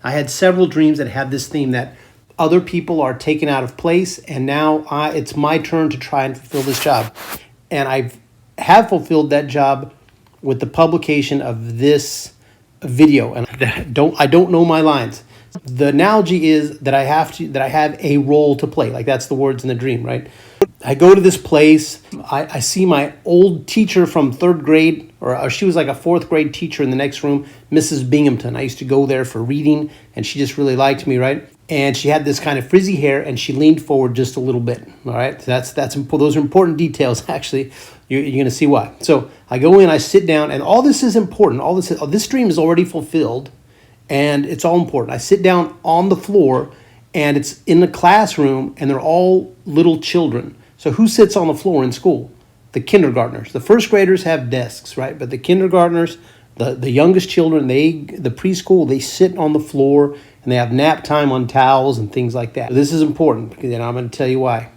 I had several dreams that had this theme that other people are taken out of place, and now it's my turn to try and fulfill this job. And I have fulfilled that job with the publication of this video, and I don't know my lines. The analogy is that I have a role to play. Like, that's the words in the dream, right? I go to this place. I see my old teacher from third grade, or she was like a fourth grade teacher in the next room, Mrs. Binghamton. I used to go there for reading, and she just really liked me, right? And she had this kind of frizzy hair, and she leaned forward just a little bit. All right, so those are important details. Actually, you're going to see why. So I go in, I sit down, and all this is important. This dream is already fulfilled, and it's all important. I sit down on the floor, and it's in the classroom, and they're all little children. So who sits on the floor in school? The kindergartners. The first graders have desks, right? But the kindergartners, the youngest children, the preschool, they sit on the floor, and they have nap time on towels and things like that. This is important, because I'm going to tell you why.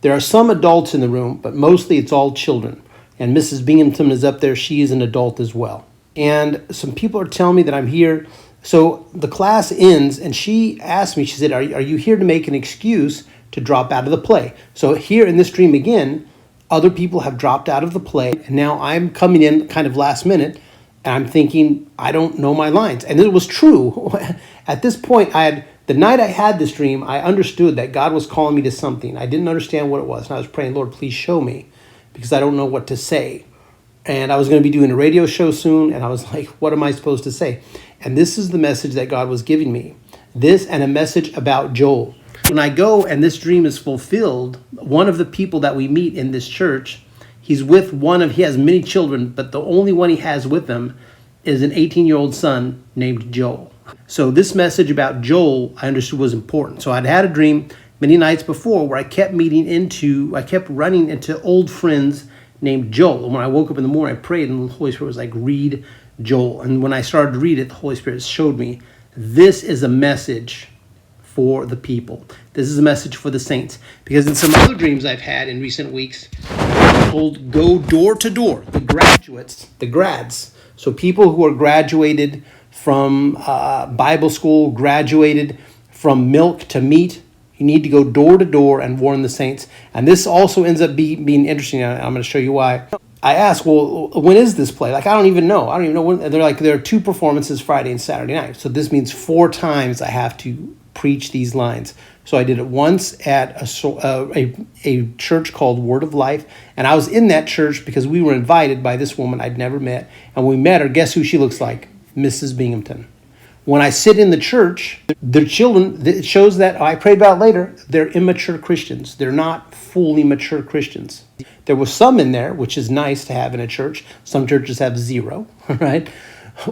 There are some adults in the room, but mostly it's all children. And Mrs. Binghamton is up there. She is an adult as well. And some people are telling me that I'm here. So the class ends, and she asked me, she said, are you here to make an excuse to drop out of the play? So here in this dream again, other people have dropped out of the play, and now I'm coming in kind of last minute, and I'm thinking, I don't know my lines. And it was true. At this point, the night I had this dream, I understood that God was calling me to something. I didn't understand what it was, and I was praying, Lord, please show me, because I don't know what to say. And I was going to be doing a radio show soon, and I was like, what am I supposed to say? And this is the message that God was giving me. This and a message about Joel. When I go and this dream is fulfilled, one of the people that we meet in this church, he has many children, but the only one he has with him is an 18-year-old son named Joel. So this message about Joel, I understood was important. So I'd had a dream many nights before where I kept running into old friends named Joel. And when I woke up in the morning, I prayed, and the Holy Spirit was like, read Joel. And when I started to read it, the Holy Spirit showed me, this is a message for the people. This is a message for the saints. Because in some other dreams I've had in recent weeks, I'm told, go door to door. The graduates, the grads. So people who are graduated from Bible school, graduated from milk to meat, you need to go door to door and warn the saints. And this also ends up being interesting. I'm going to show you why. I asked, well, when is this play? Like, I don't even know when. They're like, there are 2 performances Friday and Saturday night. So this means 4 times I have to preach these lines. So I did it once at a church called Word of Life. And I was in that church because we were invited by this woman I'd never met. And when we met her, guess who she looks like? Mrs. Binghamton. When I sit in the church, the children, it shows that, I prayed about it later, they're immature Christians. They're not fully mature Christians. There was some in there, which is nice to have in a church. Some churches have 0, right?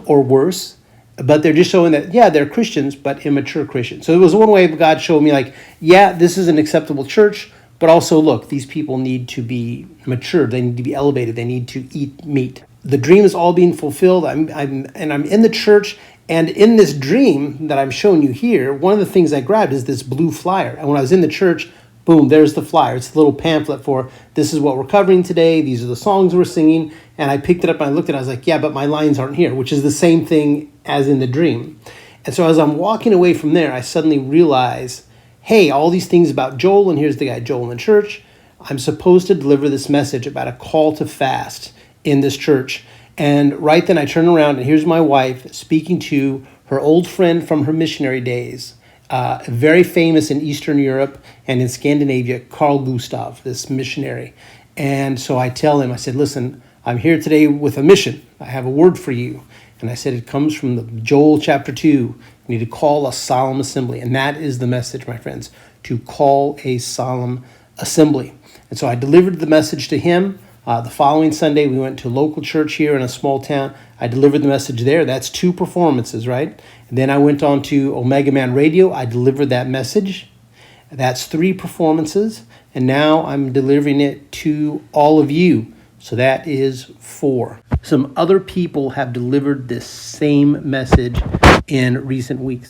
Or worse. But they're just showing that, yeah, they're Christians, but immature Christians. So it was one way of God showing me, like, yeah, this is an acceptable church, but also, look, these people need to be matured. They need to be elevated. They need to eat meat. The dream is all being fulfilled. I'm in the church, and in this dream that I'm showing you here, one of the things I grabbed is this blue flyer. And when I was in the church, boom, there's the flyer. It's a little pamphlet for, this is what we're covering today. These are the songs we're singing. And I picked it up and I looked at it. I was like, yeah, but my lines aren't here, which is the same thing as in the dream. And so as I'm walking away from there, I suddenly realize, hey, all these things about Joel, and here's the guy Joel in the church. I'm supposed to deliver this message about a call to fast in this church. And right then I turn around, and here's my wife speaking to her old friend from her missionary days, very famous in Eastern Europe and in Scandinavia, Carl Gustav, this missionary. And so I tell him, I said, listen, I'm here today with a mission. I have a word for you. And I said, it comes from the Joel chapter 2. You need to call a solemn assembly. And that is the message, my friends, to call a solemn assembly. And so I delivered the message to him. The following Sunday, we went to a local church here in a small town. I delivered the message there. That's 2 performances, right? And then I went on to Omega Man Radio. I delivered that message. That's 3 performances. And now I'm delivering it to all of you. So that is 4. Some other people have delivered this same message in recent weeks.